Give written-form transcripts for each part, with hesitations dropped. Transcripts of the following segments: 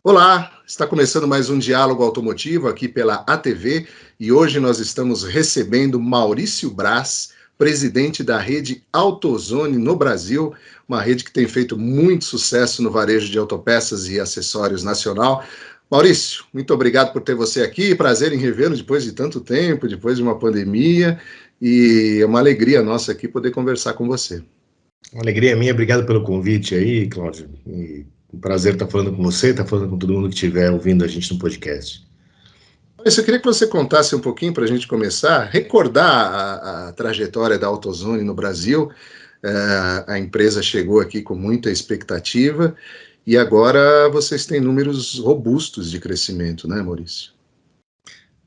Olá, está começando mais um Diálogo Automotivo aqui pela ATV e hoje nós estamos recebendo Maurício Braz, presidente da rede AutoZone no Brasil, uma rede que tem feito muito sucesso no varejo de autopeças e acessórios nacional. Maurício, muito obrigado por ter você aqui, prazer em revê-lo depois de tanto tempo, depois de uma pandemia, e é uma alegria nossa aqui poder conversar com você. Uma alegria minha, obrigado pelo convite aí, Cláudio. Um prazer estar falando com você, estar falando com todo mundo que estiver ouvindo a gente no podcast. Eu queria que você contasse um pouquinho para a gente começar, recordar a trajetória da AutoZone no Brasil. A empresa chegou aqui com muita expectativa e agora vocês têm números robustos de crescimento, né, Maurício?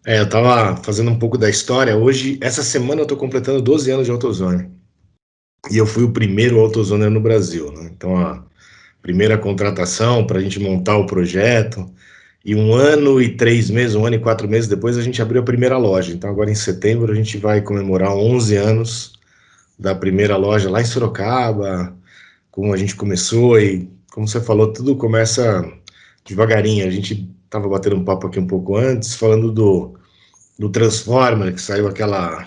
Eu estava fazendo um pouco da história. Hoje, essa semana eu estou completando 12 anos de AutoZone. E eu fui o primeiro AutoZoner no Brasil, né? Então, a primeira contratação para a gente montar o projeto. E 1 ano e 3 meses, 1 ano e 4 meses depois, a gente abriu a primeira loja. Então, agora em setembro, a gente vai comemorar 11 anos da primeira loja lá em Sorocaba, como a gente começou. E, como você falou, tudo começa devagarinho. A gente estava batendo um papo aqui um pouco antes, falando do Transformer, que saiu aquela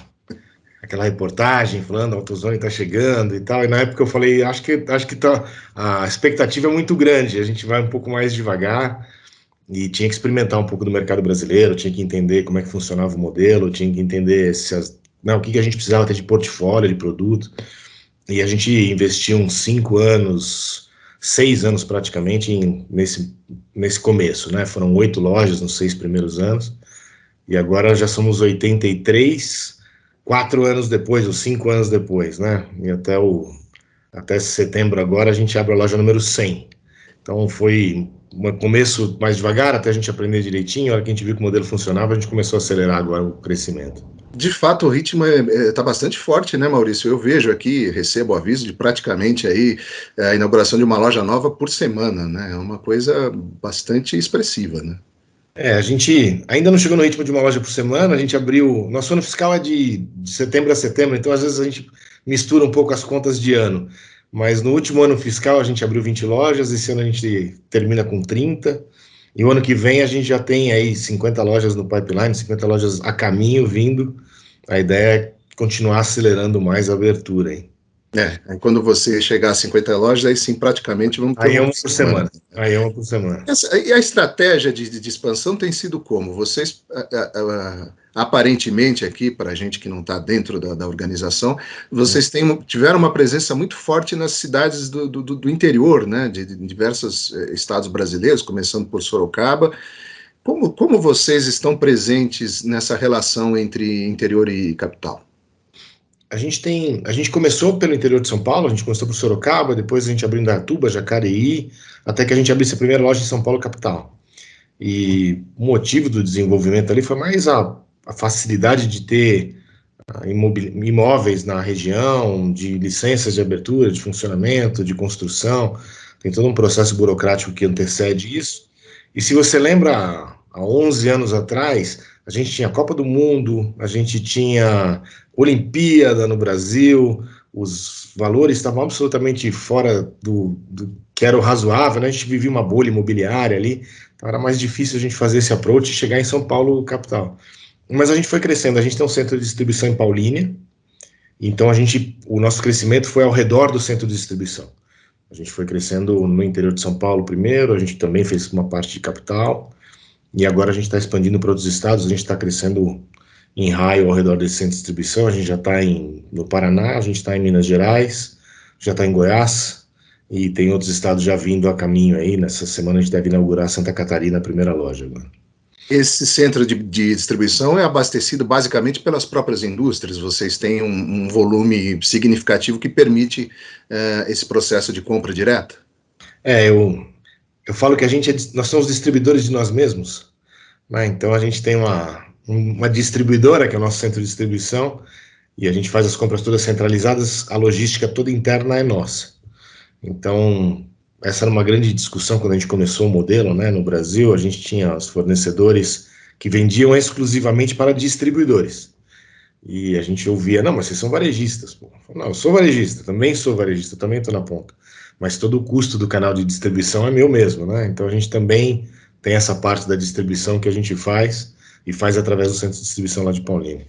reportagem falando a AutoZone está chegando e tal. E na época eu falei, acho que a expectativa é muito grande, a gente vai um pouco mais devagar. E tinha que experimentar um pouco do mercado brasileiro, tinha que entender como é que funcionava o modelo, tinha que entender o que a gente precisava ter de portfólio, de produto. E a gente investiu uns 5 anos, 6 anos praticamente nesse começo, né? Foram 8 lojas nos 6 primeiros anos. E agora já somos 83, 4 anos depois, ou 5 anos depois, né? E até setembro agora a gente abre a loja número 100. Então foi um começo mais devagar, até a gente aprender direitinho. A hora que a gente viu que o modelo funcionava, a gente começou a acelerar agora o crescimento. De fato, o ritmo está bastante forte, né, Maurício? Eu vejo aqui, recebo aviso de praticamente aí a inauguração de uma loja nova por semana, né? É uma coisa bastante expressiva, né? A gente ainda não chegou no ritmo de uma loja por semana, a gente abriu... Nosso ano fiscal é de setembro a setembro, então às vezes a gente mistura um pouco as contas de ano. Mas no último ano fiscal a gente abriu 20 lojas, esse ano a gente termina com 30, e o ano que vem a gente já tem aí 50 lojas no pipeline, 50 lojas a caminho vindo. A ideia é continuar acelerando mais a abertura aí. Aí quando você chegar a 50 lojas, aí sim, praticamente vamos ter Aí é uma por semana. Aí é uma por semana. E a estratégia de expansão tem sido como? Vocês, aparentemente aqui, para a gente que não está dentro da organização, vocês tiveram uma presença muito forte nas cidades do interior, né? De diversos estados brasileiros, começando por Sorocaba. Como vocês estão presentes nessa relação entre interior e capital? A gente começou pelo interior de São Paulo, a gente começou por Sorocaba, depois a gente abriu em Indaiatuba, Jacareí, até que a gente abrisse a primeira loja em São Paulo, capital. E o motivo do desenvolvimento ali foi mais a facilidade de ter imóveis na região, de licenças de abertura, de funcionamento, de construção. Tem todo um processo burocrático que antecede isso. E se você lembra, há 11 anos atrás, a gente tinha Copa do Mundo, a gente tinha Olimpíada no Brasil, os valores estavam absolutamente fora do que era o razoável, né? A gente vivia uma bolha imobiliária ali, então era mais difícil a gente fazer esse approach e chegar em São Paulo, capital. Mas a gente foi crescendo, a gente tem um centro de distribuição em Paulínia, então o nosso crescimento foi ao redor do centro de distribuição. A gente foi crescendo no interior de São Paulo primeiro, a gente também fez uma parte de capital, e agora a gente está expandindo para outros estados, a gente está crescendo em raio ao redor desse centro de distribuição, a gente já está no Paraná, a gente está em Minas Gerais, já está em Goiás, e tem outros estados já vindo a caminho aí. Nessa semana a gente deve inaugurar Santa Catarina, a primeira loja agora. Esse centro de distribuição é abastecido basicamente pelas próprias indústrias. Vocês têm um volume significativo que permite esse processo de compra direta? Eu falo que nós somos distribuidores de nós mesmos, né? Então a gente tem uma distribuidora, que é o nosso centro de distribuição, e a gente faz as compras todas centralizadas, a logística toda interna é nossa. Então, essa era uma grande discussão quando a gente começou o modelo, né? No Brasil, a gente tinha os fornecedores que vendiam exclusivamente para distribuidores. E a gente ouvia, não, mas vocês são varejistas. Pô. Não, eu sou varejista, também estou na ponta. Mas todo o custo do canal de distribuição é meu mesmo, né? Então a gente também tem essa parte da distribuição que a gente faz, e faz através do centro de distribuição lá de Paulínia.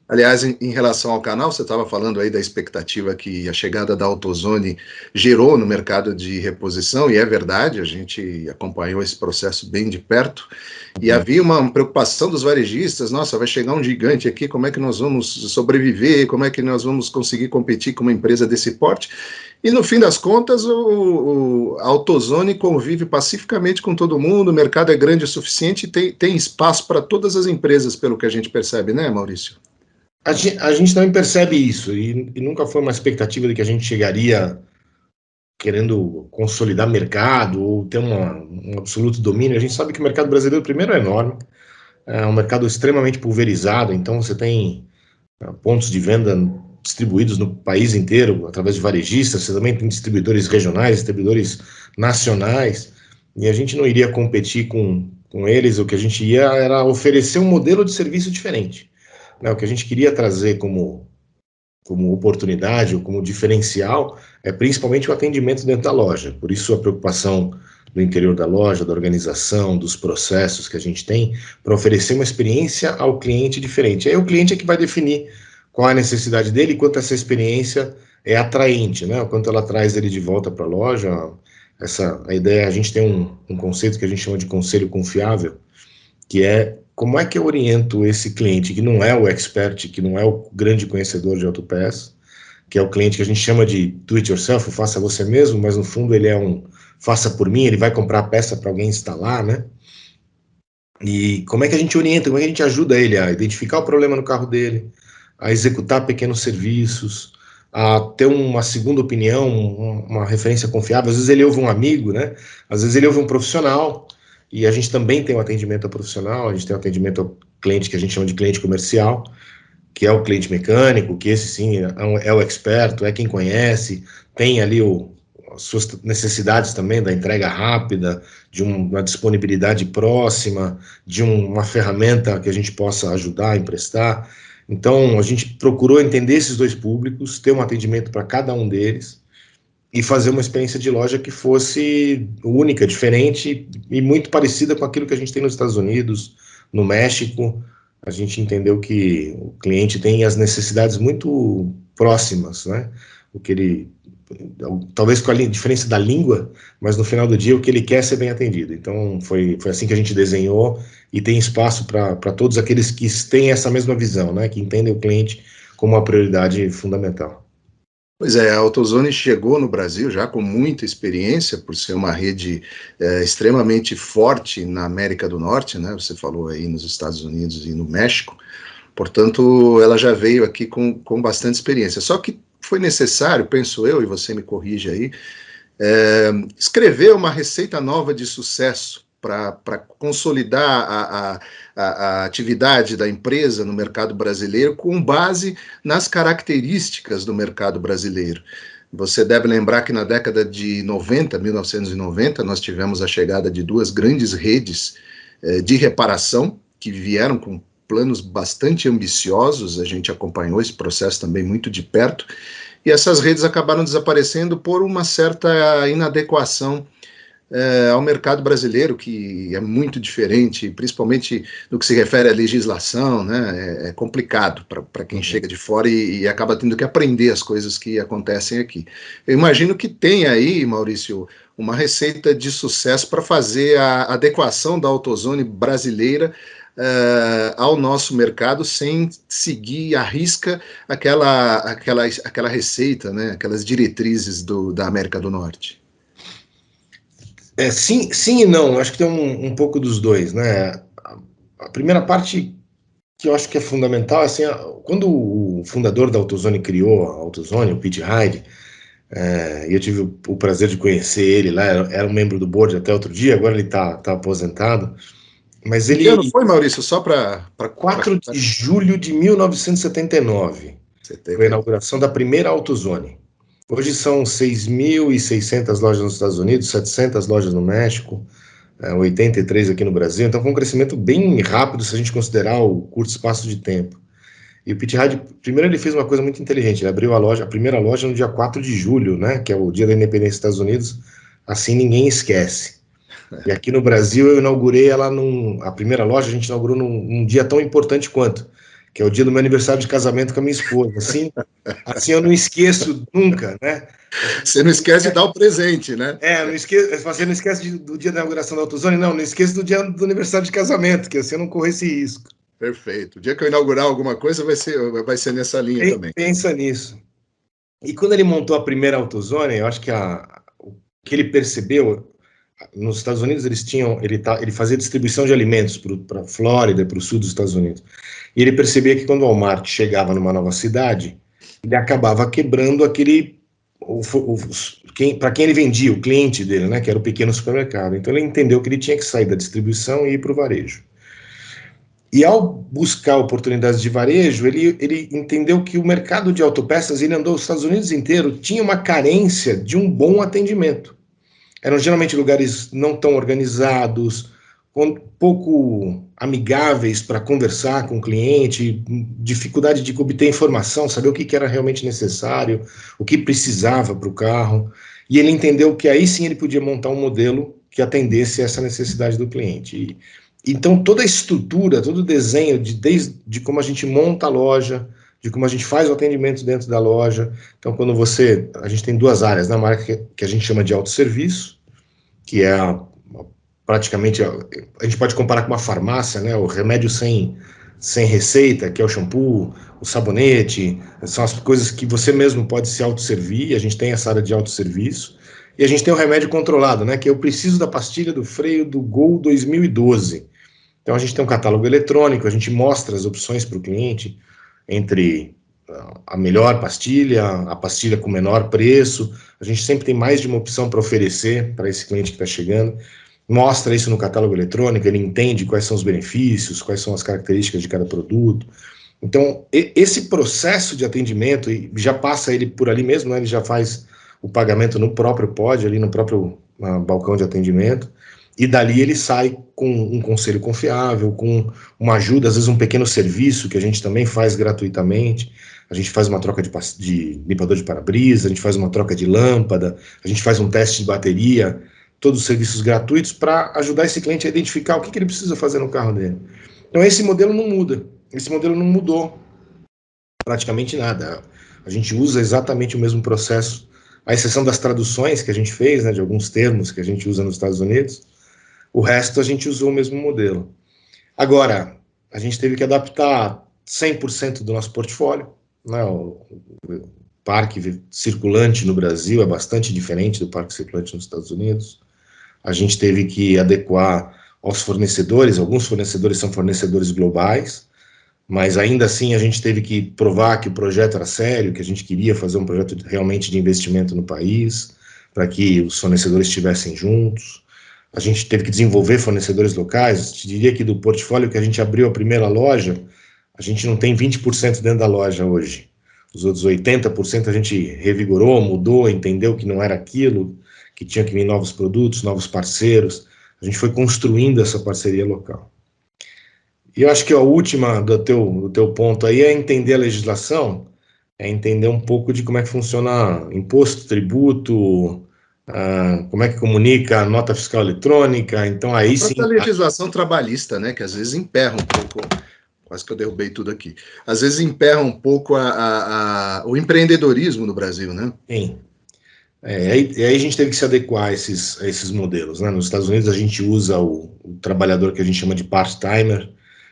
Aliás, em relação ao canal, você estava falando aí da expectativa que a chegada da AutoZone gerou no mercado de reposição, e é verdade, a gente acompanhou esse processo bem de perto, e havia uma preocupação dos varejistas, nossa, vai chegar um gigante aqui, como é que nós vamos sobreviver, como é que nós vamos conseguir competir com uma empresa desse porte? E no fim das contas, a AutoZone convive pacificamente com todo mundo, o mercado é grande o suficiente, tem espaço para todas as empresas, pelo que a gente percebe, né, Maurício? A gente também percebe isso, e nunca foi uma expectativa de que a gente chegaria querendo consolidar mercado ou ter um absoluto domínio. A gente sabe que o mercado brasileiro, primeiro, é enorme, é um mercado extremamente pulverizado, então você tem pontos de venda distribuídos no país inteiro, através de varejistas, você também tem distribuidores regionais, distribuidores nacionais, e a gente não iria competir com eles, o que a gente ia era oferecer um modelo de serviço diferente. O que a gente queria trazer como oportunidade ou como diferencial é principalmente o atendimento dentro da loja. Por isso a preocupação do interior da loja, da organização, dos processos que a gente tem, para oferecer uma experiência ao cliente diferente. Aí o cliente é que vai definir qual é a necessidade dele e quanto essa experiência é atraente, né? O quanto ela traz ele de volta para a loja. A ideia, a gente tem um conceito que a gente chama de conselho confiável, que é como é que eu oriento esse cliente que não é o expert, que não é o grande conhecedor de autopeças, que é o cliente que a gente chama de do it yourself, faça você mesmo, mas no fundo ele é um faça por mim, ele vai comprar a peça para alguém instalar, né? E como é que a gente orienta, como é que a gente ajuda ele a identificar o problema no carro dele, a executar pequenos serviços, a ter uma segunda opinião, uma referência confiável. Às vezes ele ouve um amigo, né? Às vezes ele ouve um profissional, e a gente também tem um atendimento ao profissional, a gente tem um atendimento ao cliente que a gente chama de cliente comercial, que é o cliente mecânico, que esse sim é o experto, é quem conhece, tem ali as suas necessidades também da entrega rápida, de uma disponibilidade próxima, de uma ferramenta que a gente possa ajudar a emprestar. Então, a gente procurou entender esses dois públicos, ter um atendimento para cada um deles, e fazer uma experiência de loja que fosse única, diferente e muito parecida com aquilo que a gente tem nos Estados Unidos, no México. A gente entendeu que o cliente tem as necessidades muito próximas, né? O que ele, talvez com a diferença da língua, mas no final do dia o que ele quer é ser bem atendido. Então foi assim que a gente desenhou, e tem espaço para todos aqueles que têm essa mesma visão, né? Que entendem o cliente como uma prioridade fundamental. Pois é, a AutoZone chegou no Brasil já com muita experiência, por ser uma rede extremamente forte na América do Norte, né? Você falou aí nos Estados Unidos e no México, portanto, ela já veio aqui com bastante experiência. Só que foi necessário, penso eu, e você me corrige aí, escrever uma receita nova de sucesso para consolidar a atividade da empresa no mercado brasileiro com base nas características do mercado brasileiro. Você deve lembrar que na década de 90, 1990, nós tivemos a chegada de duas grandes redes de reparação que vieram com planos bastante ambiciosos, a gente acompanhou esse processo também muito de perto, e essas redes acabaram desaparecendo por uma certa inadequação ao mercado brasileiro, que é muito diferente, principalmente no que se refere à legislação, né? É complicado para quem chega de fora e acaba tendo que aprender as coisas que acontecem aqui. Eu imagino que tem aí, Maurício, uma receita de sucesso para fazer a adequação da AutoZone brasileira ao nosso mercado sem seguir à risca aquela receita, né? Aquelas diretrizes da América do Norte. Sim, sim e não, acho que tem um pouco dos dois, né? A primeira parte que eu acho que é fundamental, assim, quando o fundador da AutoZone criou a AutoZone, o Pete Hyde, eu tive o prazer de conhecer ele lá, era um membro do board até outro dia, agora ele tá aposentado, mas Que ano ele... foi, Maurício? Só para... 4 de julho de 1979, foi a inauguração da primeira AutoZone. Hoje são 6.600 lojas nos Estados Unidos, 700 lojas no México, 83 aqui no Brasil. Então foi um crescimento bem rápido se a gente considerar o curto espaço de tempo. E o Pete Hyde, primeiro ele fez uma coisa muito inteligente, ele abriu a primeira loja no dia 4 de julho, né, que é o dia da independência dos Estados Unidos, assim ninguém esquece. E aqui no Brasil eu inaugurei ela a primeira loja a gente inaugurou num dia tão importante quanto, que é o dia do meu aniversário de casamento com a minha esposa. Assim eu não esqueço nunca, né? Você não esquece de dar o presente, né? Não esqueço, você não esquece do dia da inauguração da AutoZone? Não esqueço do dia do aniversário de casamento, que assim eu não corro esse risco. Perfeito. O dia que eu inaugurar alguma coisa vai ser nessa linha também. Pensa nisso. E quando ele montou a primeira AutoZone, eu acho que o que ele percebeu, nos Estados Unidos ele fazia distribuição de alimentos para a Flórida, para o sul dos Estados Unidos. E ele percebia que quando o Walmart chegava numa nova cidade, ele acabava quebrando para quem ele vendia, o cliente dele, né, que era o pequeno supermercado. Então ele entendeu que ele tinha que sair da distribuição e ir para o varejo. E ao buscar oportunidades de varejo, ele entendeu que o mercado de autopeças, ele andou os Estados Unidos inteiro, tinha uma carência de um bom atendimento. Eram geralmente lugares não tão organizados, pouco amigáveis para conversar com o cliente, dificuldade de obter informação, saber o que era realmente necessário, o que precisava para o carro. E ele entendeu que aí sim ele podia montar um modelo que atendesse essa necessidade do cliente. Então toda a estrutura, todo o desenho de como a gente monta a loja, de como a gente faz o atendimento dentro da loja. Então quando a gente tem duas áreas, na marca que a gente chama de autosserviço, que é praticamente, a gente pode comparar com uma farmácia, né? O remédio sem receita, que é o shampoo, o sabonete, são as coisas que você mesmo pode se autosservir, a gente tem essa área de autosserviço, e a gente tem o remédio controlado, né? Que eu preciso da pastilha do freio do Gol 2012. Então a gente tem um catálogo eletrônico, a gente mostra as opções para o cliente entre a melhor pastilha, a pastilha com menor preço. A gente sempre tem mais de uma opção para oferecer para esse cliente que está chegando. Mostra isso no catálogo eletrônico, ele entende quais são os benefícios, quais são as características de cada produto. Então, esse processo de atendimento, já passa ele por ali mesmo, né? Ele já faz o pagamento no próprio pod, ali no próprio balcão de atendimento, e dali ele sai com um conselho confiável, com uma ajuda, às vezes um pequeno serviço que a gente também faz gratuitamente. A gente faz uma troca de limpador de para-brisa, a gente faz uma troca de lâmpada, a gente faz um teste de bateria, todos os serviços gratuitos para ajudar esse cliente a identificar o que ele precisa fazer no carro dele. Então esse modelo não muda, esse modelo não mudou praticamente nada. A gente usa exatamente o mesmo processo, à exceção das traduções que a gente fez, né, de alguns termos que a gente usa nos Estados Unidos. O resto a gente usou o mesmo modelo. Agora, a gente teve que adaptar 100% do nosso portfólio, né? O parque circulante no Brasil é bastante diferente do parque circulante nos Estados Unidos. A gente teve que adequar aos fornecedores, alguns fornecedores são fornecedores globais, mas ainda assim a gente teve que provar que o projeto era sério, que a gente queria fazer um projeto realmente de investimento no país, para que os fornecedores estivessem juntos. A gente teve que desenvolver fornecedores locais. Te diria que do portfólio que a gente abriu a primeira loja, a gente não tem 20% dentro da loja hoje. Os outros 80% a gente revigorou, mudou, entendeu que não era aquilo, que tinha que vir novos produtos, novos parceiros. A gente foi construindo essa parceria local. E eu acho que a última do teu ponto aí é entender a legislação, é entender um pouco de como é que funciona imposto, tributo, como é que comunica a nota fiscal eletrônica. Então aí sim. A legislação trabalhista, né, que às vezes emperra um pouco. Quase que eu derrubei tudo aqui. Às vezes emperra um pouco o empreendedorismo no Brasil, né? Sim. E aí a gente teve que se adequar a esses modelos, né? Nos Estados Unidos a gente usa o trabalhador que a gente chama de part-timer,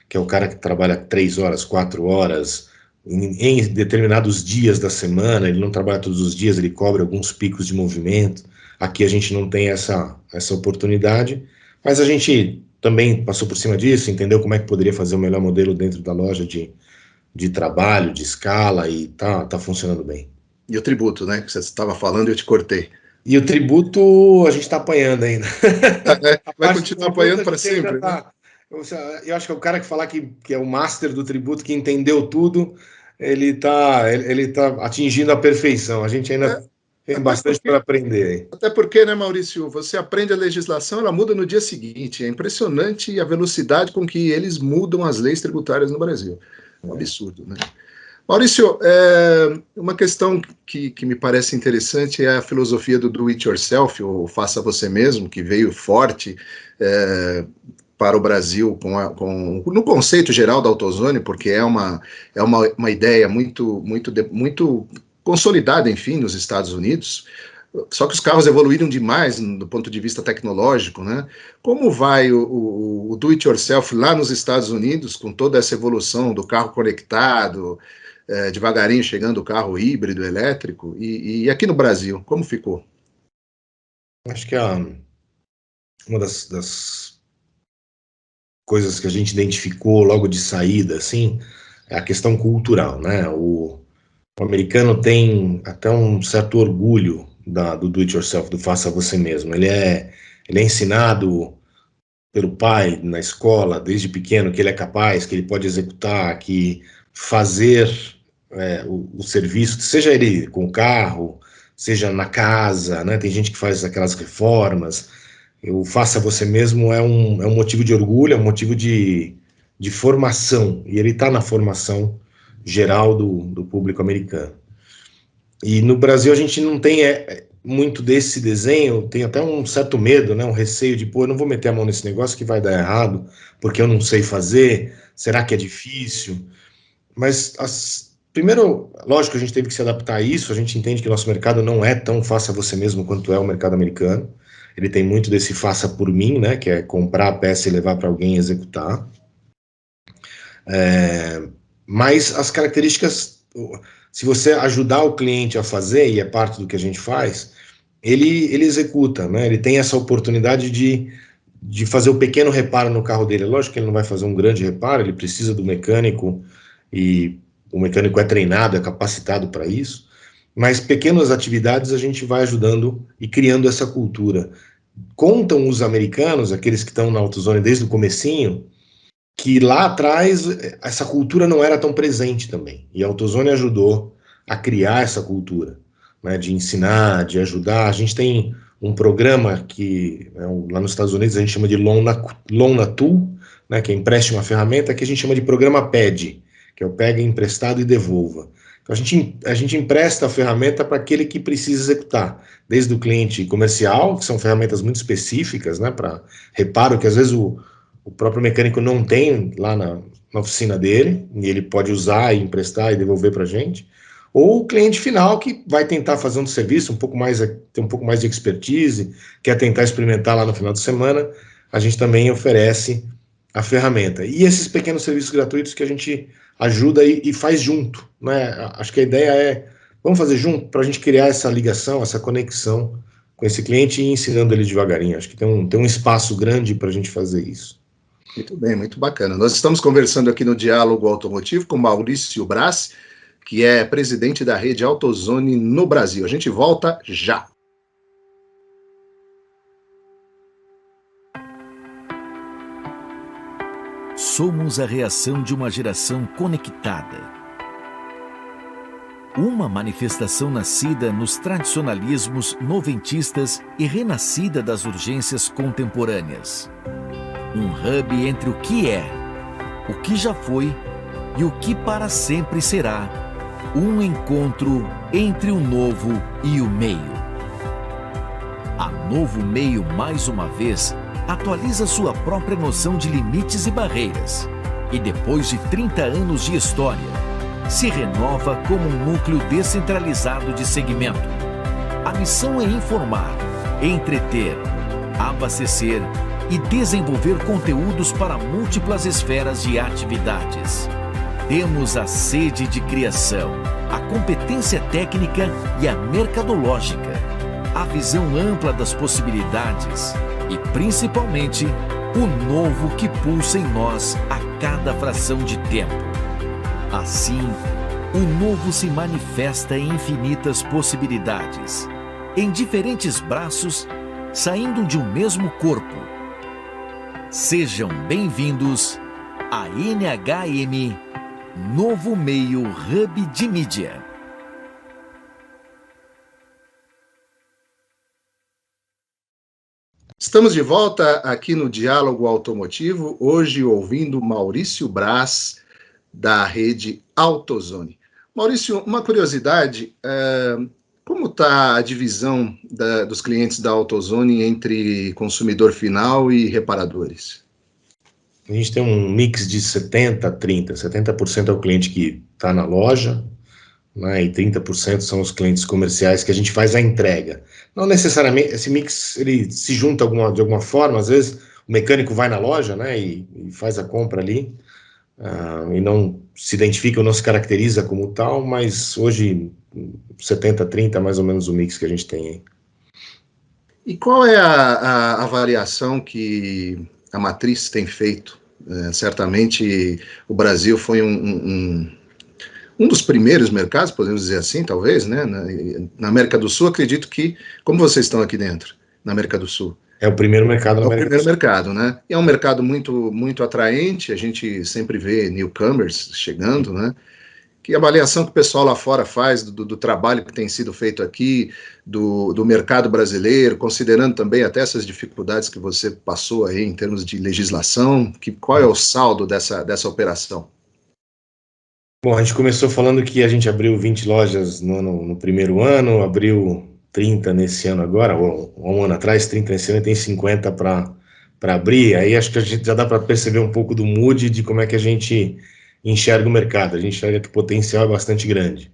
que é o cara que trabalha 3 horas, 4 horas, em determinados dias da semana, ele não trabalha todos os dias, ele cobre alguns picos de movimento. Aqui a gente não tem essa oportunidade, mas a gente também passou por cima disso, entendeu como é que poderia fazer o melhor modelo dentro da loja de trabalho, de escala, e tá funcionando bem. E o tributo, né, que você estava falando e eu te cortei. E o tributo a gente está apanhando ainda. Vai continuar apanhando para sempre, né? Eu acho que é o cara que falar que é o master do tributo, que entendeu tudo, ele tá atingindo a perfeição. A gente ainda tem bastante para aprender. Até porque, né, Maurício, você aprende a legislação, ela muda no dia seguinte. É impressionante a velocidade com que eles mudam as leis tributárias no Brasil. É um absurdo, né? Maurício, uma questão que me parece interessante é a filosofia do do it yourself, ou faça você mesmo, que veio forte para o Brasil no conceito geral da AutoZone, porque é uma ideia muito consolidada, enfim, nos Estados Unidos. Só que os carros evoluíram demais do ponto de vista tecnológico, né? Como vai o do it yourself lá nos Estados Unidos, com toda essa evolução do carro conectado, devagarinho chegando o carro híbrido, elétrico, e aqui no Brasil, como ficou? Acho que uma das coisas que a gente identificou logo de saída, assim, é a questão cultural, né? O americano tem até um certo orgulho do it yourself, do faça você mesmo. Ele é ensinado pelo pai na escola, desde pequeno, que ele é capaz, que ele pode executar, que fazer o serviço, seja ele com o carro, seja na casa, né? Tem gente que faz aquelas reformas. O faça você mesmo é um motivo de orgulho, é um motivo de formação, e ele está na formação geral do público americano. E no Brasil a gente não tem muito desse desenho, tem até um certo medo, né, um receio de, pô, eu não vou meter a mão nesse negócio que vai dar errado, porque eu não sei fazer, será que é difícil? Mas, primeiro, lógico, a gente teve que se adaptar a isso, a gente entende que nosso mercado não é tão faça você mesmo quanto é o mercado americano, ele tem muito desse faça por mim, né, que é comprar a peça e levar para alguém executar. Mas as características, se você ajudar o cliente a fazer, e é parte do que a gente faz, ele executa, né? Ele tem essa oportunidade de fazer o pequeno reparo no carro dele. Lógico que ele não vai fazer um grande reparo, ele precisa do mecânico, e o mecânico é treinado, é capacitado para isso, mas pequenas atividades a gente vai ajudando e criando essa cultura. Contam os americanos, aqueles que estão na AutoZone desde o comecinho, que lá atrás essa cultura não era tão presente também. E a AutoZone ajudou a criar essa cultura, né, de ensinar, de ajudar. A gente tem um programa que lá nos Estados Unidos a gente chama de Loan na Tool, né, que é empréstimo uma ferramenta, que a gente chama de programa PED, que é o pega emprestado e devolva. Então a gente empresta a ferramenta para aquele que precisa executar, desde o cliente comercial, que são ferramentas muito específicas, né, para reparo, que às vezes o próprio mecânico não tem lá na oficina dele, e ele pode usar e emprestar e devolver para a gente, ou o cliente final que vai tentar fazer um serviço ter um pouco mais de expertise, quer tentar experimentar lá no final de semana, a gente também oferece a ferramenta. E esses pequenos serviços gratuitos que a gente ajuda e faz junto, né? Acho que a ideia é, vamos fazer junto para a gente criar essa ligação, essa conexão com esse cliente e ensinando ele devagarinho. Acho que tem um espaço grande para a gente fazer isso. Muito bem, muito bacana. Nós estamos conversando aqui no Diálogo Automotivo com Maurício Braz, que é presidente da rede AutoZone no Brasil. A gente volta já. Somos a reação de uma geração conectada. Uma manifestação nascida nos tradicionalismos noventistas e renascida das urgências contemporâneas. Um hub entre o que é, o que já foi e o que para sempre será. Um encontro entre o novo e o meio. A Novo Meio, mais uma vez, atualiza sua própria noção de limites e barreiras. E depois de 30 anos de história, se renova como um núcleo descentralizado de segmento. A missão é informar, entreter, abastecer e desenvolver conteúdos para múltiplas esferas de atividades. Temos a sede de criação, a competência técnica e a mercadológica, a visão ampla das possibilidades e, principalmente, o novo que pulsa em nós a cada fração de tempo. Assim, o novo se manifesta em infinitas possibilidades, em diferentes braços, saindo de um mesmo corpo. Sejam bem-vindos à NHM Novo Meio Hub de Mídia. Estamos de volta aqui no Diálogo Automotivo, hoje ouvindo Maurício Braz, da rede AutoZone. Maurício, uma curiosidade, como está a divisão dos clientes da AutoZone entre consumidor final e reparadores? A gente tem um mix de 70-30. 70% é o cliente que está na loja, né, e 30% são os clientes comerciais que a gente faz a entrega. Não necessariamente, esse mix ele se junta de alguma forma, às vezes o mecânico vai na loja, né, e faz a compra ali, e não se identifica ou não se caracteriza como tal, mas hoje 70-30 é mais ou menos o mix que a gente tem aí. E qual é a avaliação que a Matriz tem feito? Certamente o Brasil foi um dos primeiros mercados, podemos dizer assim, talvez, né? Na América do Sul, acredito que, como vocês estão aqui dentro, na América do Sul? É o primeiro mercado na América do Sul. É o primeiro mercado, né? E é um mercado muito, muito atraente, a gente sempre vê newcomers chegando, né? Que avaliação que o pessoal lá fora faz do trabalho que tem sido feito aqui, do mercado brasileiro, considerando também até essas dificuldades que você passou aí em termos de legislação, qual é o saldo dessa operação? Bom, a gente começou falando que a gente abriu 20 lojas no primeiro ano, abriu 30 nesse ano agora, ou um ano atrás, 30 nesse ano, e tem 50 para abrir. Aí acho que a gente já dá para perceber um pouco do mood de como é que a gente enxerga o mercado. A gente enxerga que o potencial é bastante grande,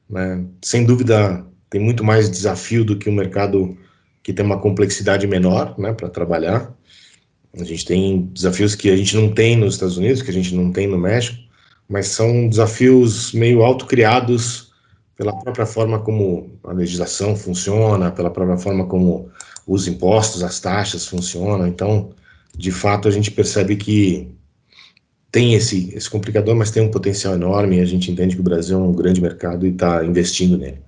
né? Sem dúvida, tem muito mais desafio do que um mercado que tem uma complexidade menor, né, para trabalhar. A gente tem desafios que a gente não tem nos Estados Unidos, que a gente não tem no México, mas são desafios meio autocriados pela própria forma como a legislação funciona, pela própria forma como os impostos, as taxas funcionam. Então, de fato, a gente percebe que tem esse complicador, mas tem um potencial enorme, e a gente entende que o Brasil é um grande mercado e está investindo nele.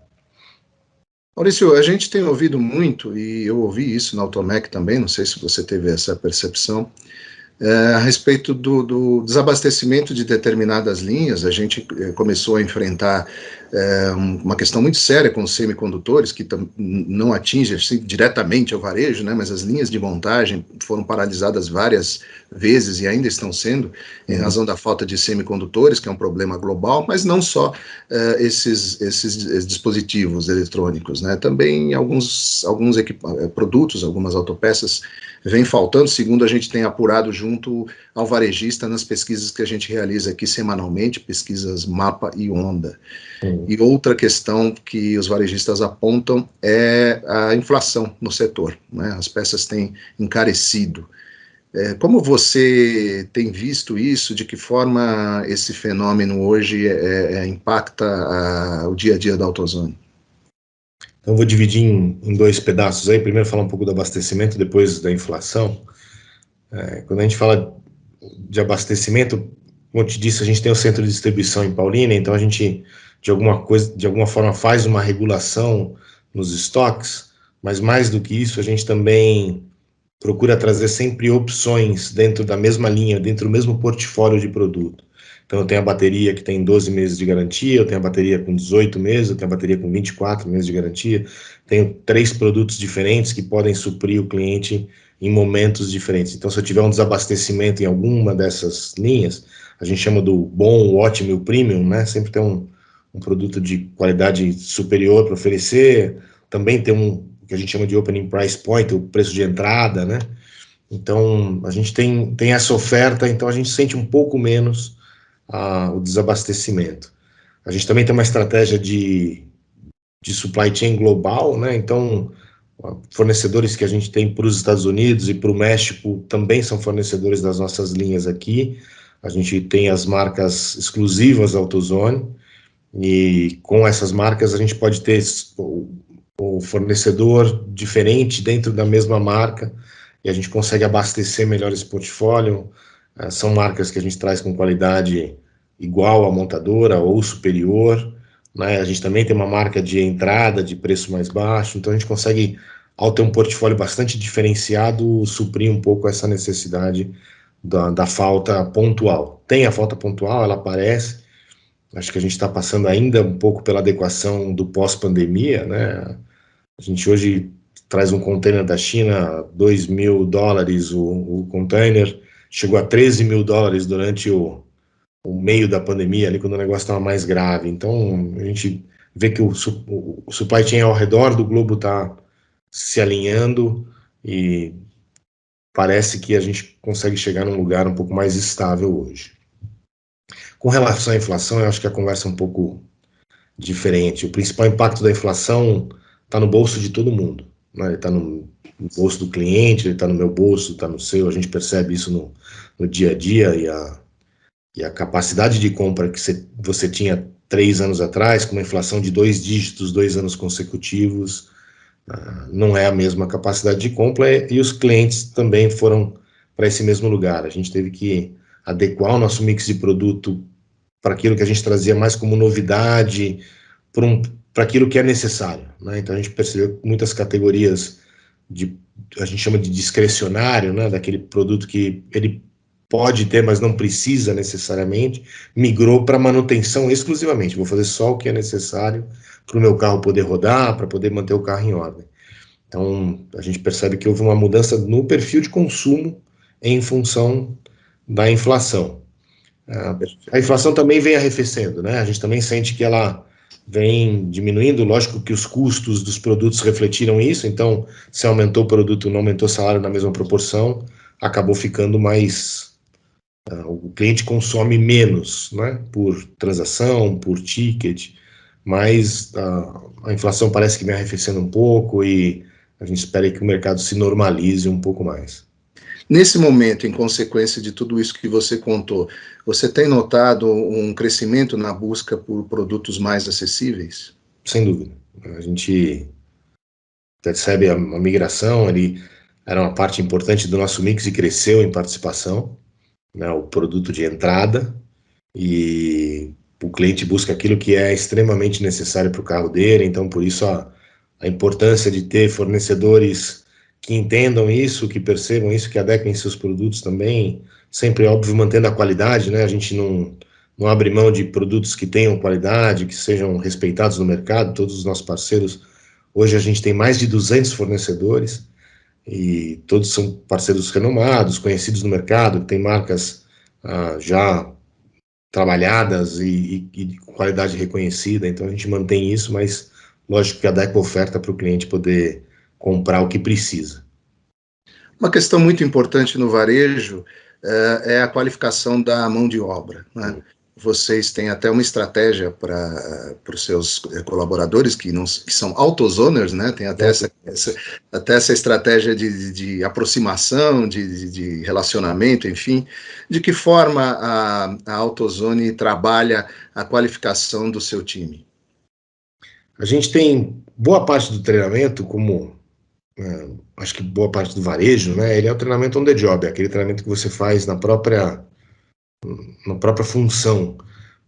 Maurício, a gente tem ouvido muito, e eu ouvi isso na Automec também, não sei se você teve essa percepção, a respeito do desabastecimento de determinadas linhas. A gente começou a enfrentar uma questão muito séria com os semicondutores, que não atinge assim, diretamente ao varejo, né, mas as linhas de montagem foram paralisadas várias vezes e ainda estão sendo, em razão da falta de semicondutores, que é um problema global, mas não só esses dispositivos eletrônicos, né, também alguns produtos, algumas autopeças vem faltando, segundo a gente tem apurado junto ao varejista nas pesquisas que a gente realiza aqui semanalmente, pesquisas Mapa e Onda. E outra questão que os varejistas apontam é a inflação no setor, né? As peças têm encarecido. Como você tem visto isso? De que forma esse fenômeno hoje impacta o dia a dia da AutoZone? Então, eu vou dividir em dois pedaços aí. Primeiro, falar um pouco do abastecimento, depois da inflação. Quando a gente fala de abastecimento, como eu te disse, a gente tem o centro de distribuição em Paulínia, então a gente, de alguma forma, faz uma regulação nos estoques, mas mais do que isso, a gente também procura trazer sempre opções dentro da mesma linha, dentro do mesmo portfólio de produto. Então, eu tenho a bateria que tem 12 meses de garantia, eu tenho a bateria com 18 meses, eu tenho a bateria com 24 meses de garantia, tenho 3 produtos diferentes que podem suprir o cliente em momentos diferentes. Então, se eu tiver um desabastecimento em alguma dessas linhas, a gente chama do bom, o ótimo e o premium, né? Sempre tem um produto de qualidade superior para oferecer, também tem o que a gente chama de opening price point, o preço de entrada, né? Então, a gente tem essa oferta, então a gente sente um pouco menos o desabastecimento. A gente também tem uma estratégia de supply chain global, né? Então, fornecedores que a gente tem para os Estados Unidos e para o México também são fornecedores das nossas linhas aqui. A gente tem as marcas exclusivas AutoZone, e com essas marcas a gente pode ter o fornecedor diferente dentro da mesma marca, e a gente consegue abastecer melhor esse portfólio. São marcas que a gente traz com qualidade igual à montadora ou superior, né? A gente também tem uma marca de entrada de preço mais baixo, então a gente consegue, ao ter um portfólio bastante diferenciado, suprir um pouco essa necessidade da falta pontual. Tem a falta pontual, ela aparece, acho que a gente está passando ainda um pouco pela adequação do pós-pandemia, né? A gente hoje traz um container da China, $2.000 o container, chegou a $13.000 durante o meio da pandemia, ali quando o negócio estava mais grave. Então, a gente vê que o supply chain ao redor do globo está se alinhando e parece que a gente consegue chegar num lugar um pouco mais estável hoje. Com relação à inflação, eu acho que a conversa é um pouco diferente. O principal impacto da inflação está no bolso de todo mundo, né? Ele está no bolso do cliente, ele está no meu bolso, está no seu. A gente percebe isso no dia a dia e a capacidade de compra que você tinha 3 anos atrás, com uma inflação de 2 dígitos, 2 anos consecutivos, não é a mesma capacidade de compra, e os clientes também foram para esse mesmo lugar. A gente teve que adequar o nosso mix de produto para aquilo que a gente trazia mais como novidade, para aquilo que é necessário, né? Então a gente percebeu que muitas categorias a gente chama de discrecionário, né? Daquele produto que ele pode ter, mas não precisa necessariamente, migrou para manutenção exclusivamente. Vou fazer só o que é necessário para o meu carro poder rodar, para poder manter o carro em ordem. Então, a gente percebe que houve uma mudança no perfil de consumo em função da inflação. A inflação também vem arrefecendo, né? A gente também sente que ela vem diminuindo. Lógico que os custos dos produtos refletiram isso, então, se aumentou o produto, não aumentou o salário na mesma proporção, acabou ficando mais... o cliente consome menos, né? Por transação, por ticket, mas a inflação parece que vem arrefecendo um pouco e a gente espera que o mercado se normalize um pouco mais. Nesse momento, em consequência de tudo isso que você contou, você tem notado um crescimento na busca por produtos mais acessíveis? Sem dúvida. A gente percebe a migração, ele era uma parte importante do nosso mix e cresceu em participação, né, o produto de entrada, e o cliente busca aquilo que é extremamente necessário para o carro dele, então por isso a importância de ter fornecedores que entendam isso, que percebam isso, que adequem seus produtos também, sempre, óbvio, mantendo a qualidade, né? A gente não abre mão de produtos que tenham qualidade, que sejam respeitados no mercado. Todos os nossos parceiros, hoje a gente tem mais de 200 fornecedores, e todos são parceiros renomados, conhecidos no mercado, que têm marcas já trabalhadas e com qualidade reconhecida. Então a gente mantém isso, mas lógico que adequa a oferta para o cliente poder comprar o que precisa. Uma questão muito importante no varejo é a qualificação da mão de obra, né? Vocês têm até uma estratégia para os seus colaboradores que são AutoZoners, né? Tem até essa estratégia de aproximação, de relacionamento, enfim. De que forma a AutoZone trabalha a qualificação do seu time? A gente tem boa parte do treinamento, como acho que boa parte do varejo, né? Ele é o treinamento on the job, é aquele treinamento que você faz na própria função,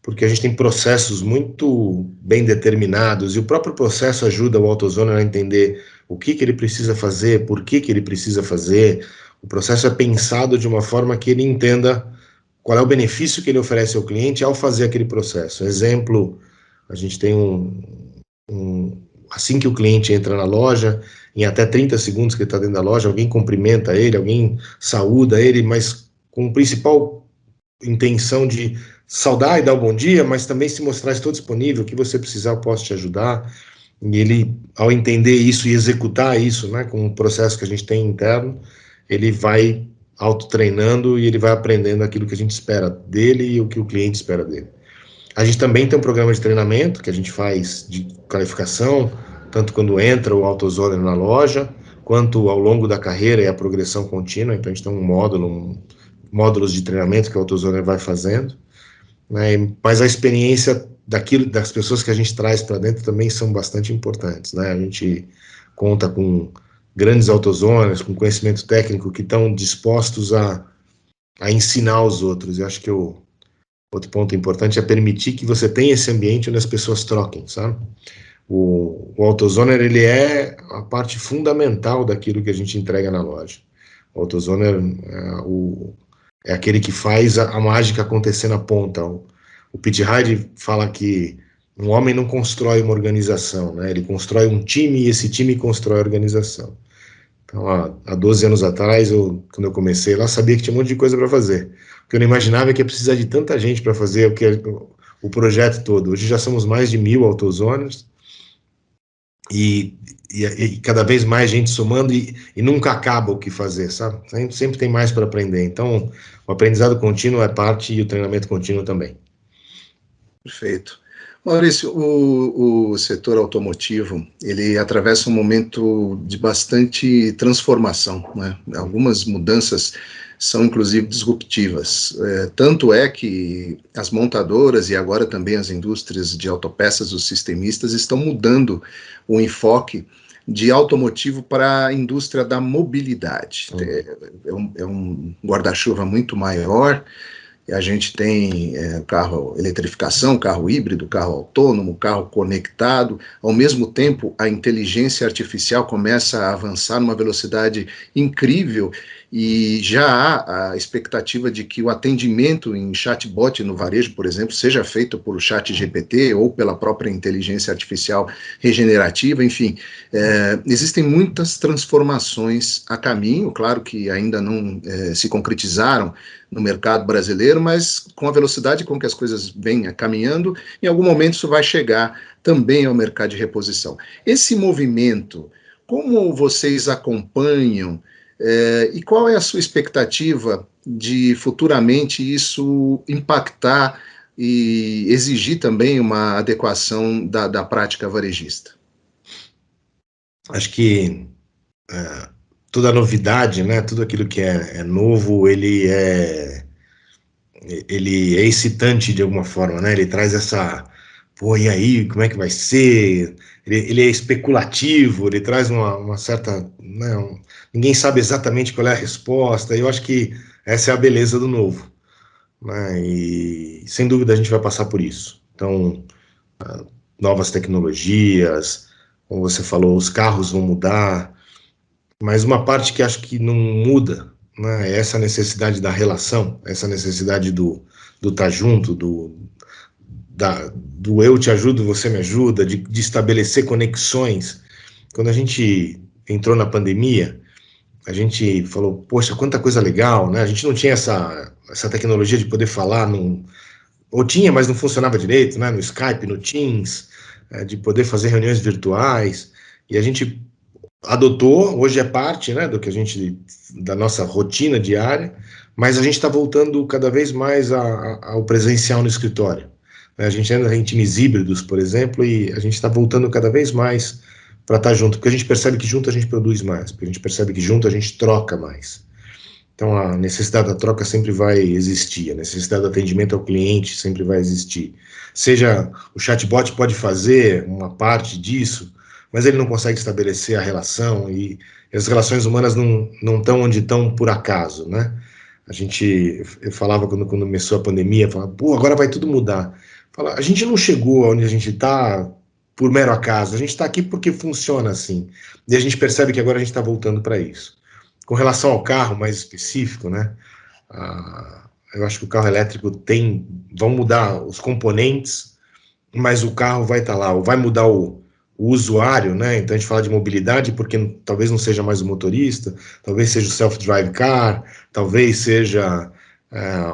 porque a gente tem processos muito bem determinados, e o próprio processo ajuda o AutoZoner a entender o que ele precisa fazer, por que ele precisa fazer. O processo é pensado de uma forma que ele entenda qual é o benefício que ele oferece ao cliente ao fazer aquele processo. Exemplo, a gente tem assim que o cliente entra na loja, em até 30 segundos que ele está dentro da loja, alguém cumprimenta ele, alguém saúda ele, mas com o principal intenção de saudar e dar o bom dia, mas também se mostrar estou disponível, o que você precisar eu posso te ajudar. E ele, ao entender isso e executar isso, né, com o processo que a gente tem interno, ele vai autotreinando e ele vai aprendendo aquilo que a gente espera dele e o que o cliente espera dele. A gente também tem um programa de treinamento que a gente faz de qualificação, tanto quando entra o AutoZoner na loja, quanto ao longo da carreira e a progressão contínua. Então a gente tem módulos de treinamento que o AutoZoner vai fazendo, né? Mas a experiência das pessoas que a gente traz para dentro também são bastante importantes, né? A gente conta com grandes AutoZoners, com conhecimento técnico, que estão dispostos a ensinar os outros. Eu acho que outro ponto importante é permitir que você tenha esse ambiente onde as pessoas troquem, sabe? O AutoZoner, ele é a parte fundamental daquilo que a gente entrega na loja. O AutoZoner é aquele que faz a mágica acontecer na ponta. O Pete Hyde fala que um homem não constrói uma organização, né? Ele constrói um time e esse time constrói a organização. Então, há 12 anos atrás, quando eu comecei lá, sabia que tinha um monte de coisa para fazer. O que eu não imaginava é que ia precisar de tanta gente para fazer o projeto todo. Hoje já somos mais de 1.000 AutoZoners e cada vez mais gente somando e nunca acaba o que fazer, sabe? Sempre tem mais para aprender. Então, o aprendizado contínuo é parte e o treinamento contínuo também. Perfeito. Maurício, o setor automotivo, ele atravessa um momento de bastante transformação, né? Algumas mudanças são, inclusive, disruptivas. Tanto é que as montadoras e agora também as indústrias de autopeças, os sistemistas, estão mudando o enfoque de automotivo para a indústria da mobilidade. É um guarda-chuva muito maior. A gente tem carro eletrificação, carro híbrido, carro autônomo, carro conectado. Ao mesmo tempo, a inteligência artificial começa a avançar numa velocidade incrível e já há a expectativa de que o atendimento em chatbot no varejo, por exemplo, seja feito por chat GPT ou pela própria inteligência artificial regenerativa. Enfim, existem muitas transformações a caminho, claro que ainda não se concretizaram no mercado brasileiro, mas com a velocidade com que as coisas vêm caminhando, em algum momento isso vai chegar também ao mercado de reposição. Esse movimento, como vocês acompanham e qual é a sua expectativa de futuramente isso impactar e exigir também uma adequação da prática varejista? Acho que toda novidade, né, tudo aquilo que é novo, ele é excitante de alguma forma, né? Ele traz pô, e aí, como é que vai ser? Ele é especulativo, ele traz uma certa, né, ninguém sabe exatamente qual é a resposta, e eu acho que essa é a beleza do novo, né? E sem dúvida a gente vai passar por isso. Então, novas tecnologias, como você falou, os carros vão mudar, mas uma parte que acho que não muda, né, é essa necessidade da relação, essa necessidade do estar junto, do eu te ajudo, você me ajuda, de estabelecer conexões. Quando a gente entrou na pandemia, a gente falou, poxa, quanta coisa legal, né? A gente não tinha essa tecnologia de poder falar, ou tinha, mas não funcionava direito, né? No Skype, no Teams, de poder fazer reuniões virtuais, e a gente adotou, hoje é parte, né, da nossa rotina diária, mas a gente está voltando cada vez mais ao presencial no escritório. A gente anda em times híbridos, por exemplo, e a gente está voltando cada vez mais para estar junto, porque a gente percebe que junto a gente produz mais, porque a gente percebe que junto a gente troca mais. Então a necessidade da troca sempre vai existir, a necessidade do atendimento ao cliente sempre vai existir. Seja o chatbot pode fazer uma parte disso, mas ele não consegue estabelecer a relação, e as relações humanas não estão onde estão por acaso, né? Eu falava quando começou a pandemia, falava, pô, agora vai tudo mudar. A gente não chegou onde a gente está por mero acaso, a gente está aqui porque funciona assim, e a gente percebe que agora a gente está voltando para isso. Com relação ao carro mais específico, né? Eu acho que o carro elétrico vão mudar os componentes, mas o carro vai estar lá, ou vai mudar o usuário, né? Então a gente fala de mobilidade porque talvez não seja mais o motorista, talvez seja o self-drive car, talvez seja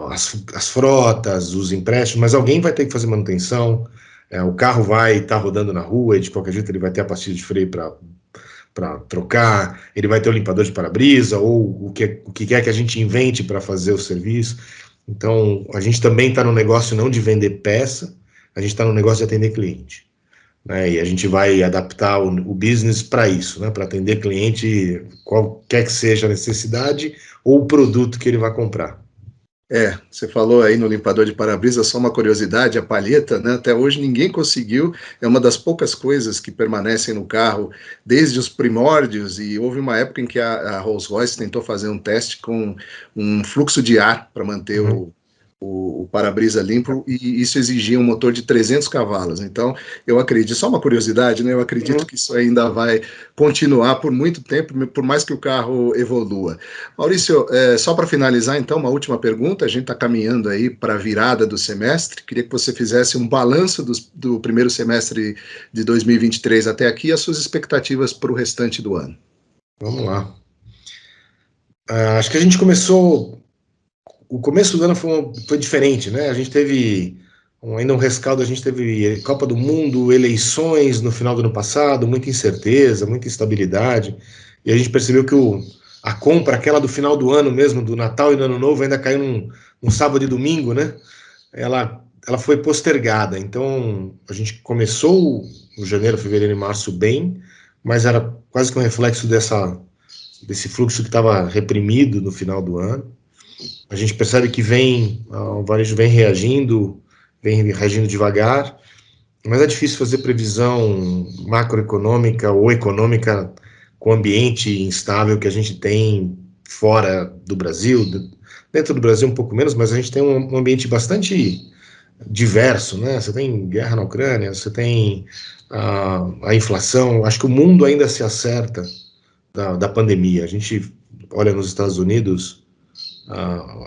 as frotas, os empréstimos, mas alguém vai ter que fazer manutenção, o carro vai estar rodando na rua e de qualquer jeito ele vai ter a pastilha de freio para trocar, ele vai ter o limpador de para-brisa ou o que quer que a gente invente para fazer o serviço. Então a gente também está no negócio não de vender peça, a gente está no negócio de atender cliente. Né, e a gente vai adaptar o business para isso, né, para atender cliente, qualquer que seja a necessidade ou o produto que ele vai comprar. Você falou aí no limpador de para-brisa, só uma curiosidade, a palheta, né, até hoje ninguém conseguiu, é uma das poucas coisas que permanecem no carro desde os primórdios, e houve uma época em que a Rolls-Royce tentou fazer um teste com um fluxo de ar para manter o para-brisa limpo, e isso exigia um motor de 300 cavalos. Então, eu acredito, só uma curiosidade, né? Eu acredito que isso ainda vai continuar por muito tempo, por mais que o carro evolua. Maurício, só para finalizar, então, uma última pergunta. A gente está caminhando aí para a virada do semestre. Queria que você fizesse um balanço do primeiro semestre de 2023 até aqui e as suas expectativas para o restante do ano. Vamos lá. Acho que a gente começou o começo do ano foi diferente, né? A gente teve ainda um rescaldo, a gente teve Copa do Mundo, eleições no final do ano passado, muita incerteza, muita instabilidade, e a gente percebeu que a compra, aquela do final do ano mesmo, do Natal e do Ano Novo, ainda caiu num sábado e domingo, né? Ela foi postergada, então a gente começou o janeiro, fevereiro e março bem, mas era quase que um reflexo desse fluxo que estava reprimido no final do ano. A gente percebe que o varejo vem reagindo devagar, mas é difícil fazer previsão macroeconômica ou econômica com o ambiente instável que a gente tem fora do Brasil. Dentro do Brasil um pouco menos, mas a gente tem um ambiente bastante diverso, né? Você tem guerra na Ucrânia, você tem a inflação. Acho que o mundo ainda se acerta da pandemia. A gente olha nos Estados Unidos,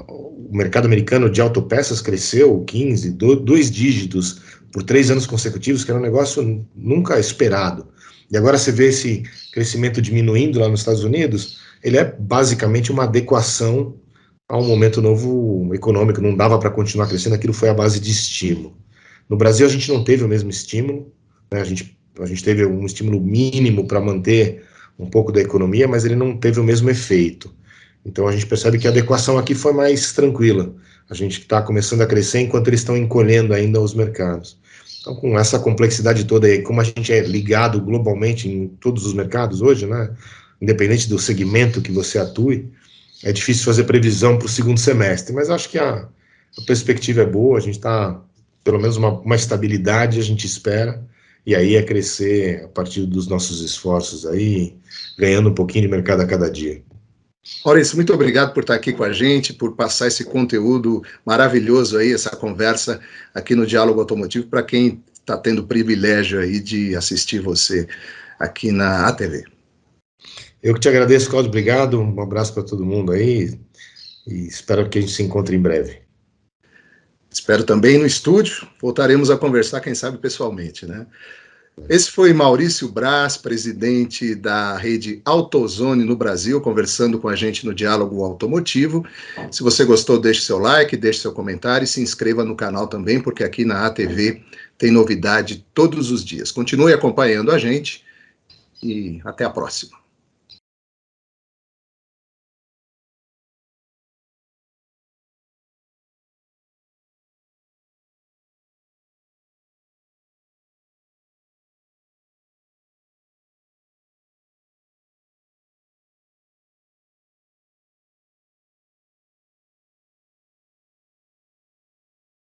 o mercado americano de autopeças cresceu 15, 2 dígitos por 3 anos consecutivos, que era um negócio nunca esperado. E agora você vê esse crescimento diminuindo lá nos Estados Unidos, ele é basicamente uma adequação a um momento novo econômico, não dava para continuar crescendo, aquilo foi a base de estímulo. No Brasil a gente não teve o mesmo estímulo, né? A gente teve um estímulo mínimo para manter um pouco da economia, mas ele não teve o mesmo efeito. Então a gente percebe que a adequação aqui foi mais tranquila. A gente está começando a crescer enquanto eles estão encolhendo ainda os mercados. Então, com essa complexidade toda aí, como a gente é ligado globalmente em todos os mercados hoje, né? Independente do segmento que você atue, é difícil fazer previsão para o segundo semestre, mas acho que a perspectiva é boa, a gente está, pelo menos uma estabilidade a gente espera, e aí é crescer a partir dos nossos esforços aí, ganhando um pouquinho de mercado a cada dia. Maurício, muito obrigado por estar aqui com a gente, por passar esse conteúdo maravilhoso aí, essa conversa aqui no Diálogo Automotivo, para quem está tendo o privilégio aí de assistir você aqui na ATV. Eu que te agradeço, Cláudio, obrigado, um abraço para todo mundo aí, e espero que a gente se encontre em breve. Espero também no estúdio, voltaremos a conversar, quem sabe pessoalmente, né? Esse foi Maurício Braz, presidente da rede AutoZone no Brasil, conversando com a gente no Diálogo Automotivo. Se você gostou, deixe seu like, deixe seu comentário e se inscreva no canal também, porque aqui na ATV tem novidade todos os dias. Continue acompanhando a gente e até a próxima.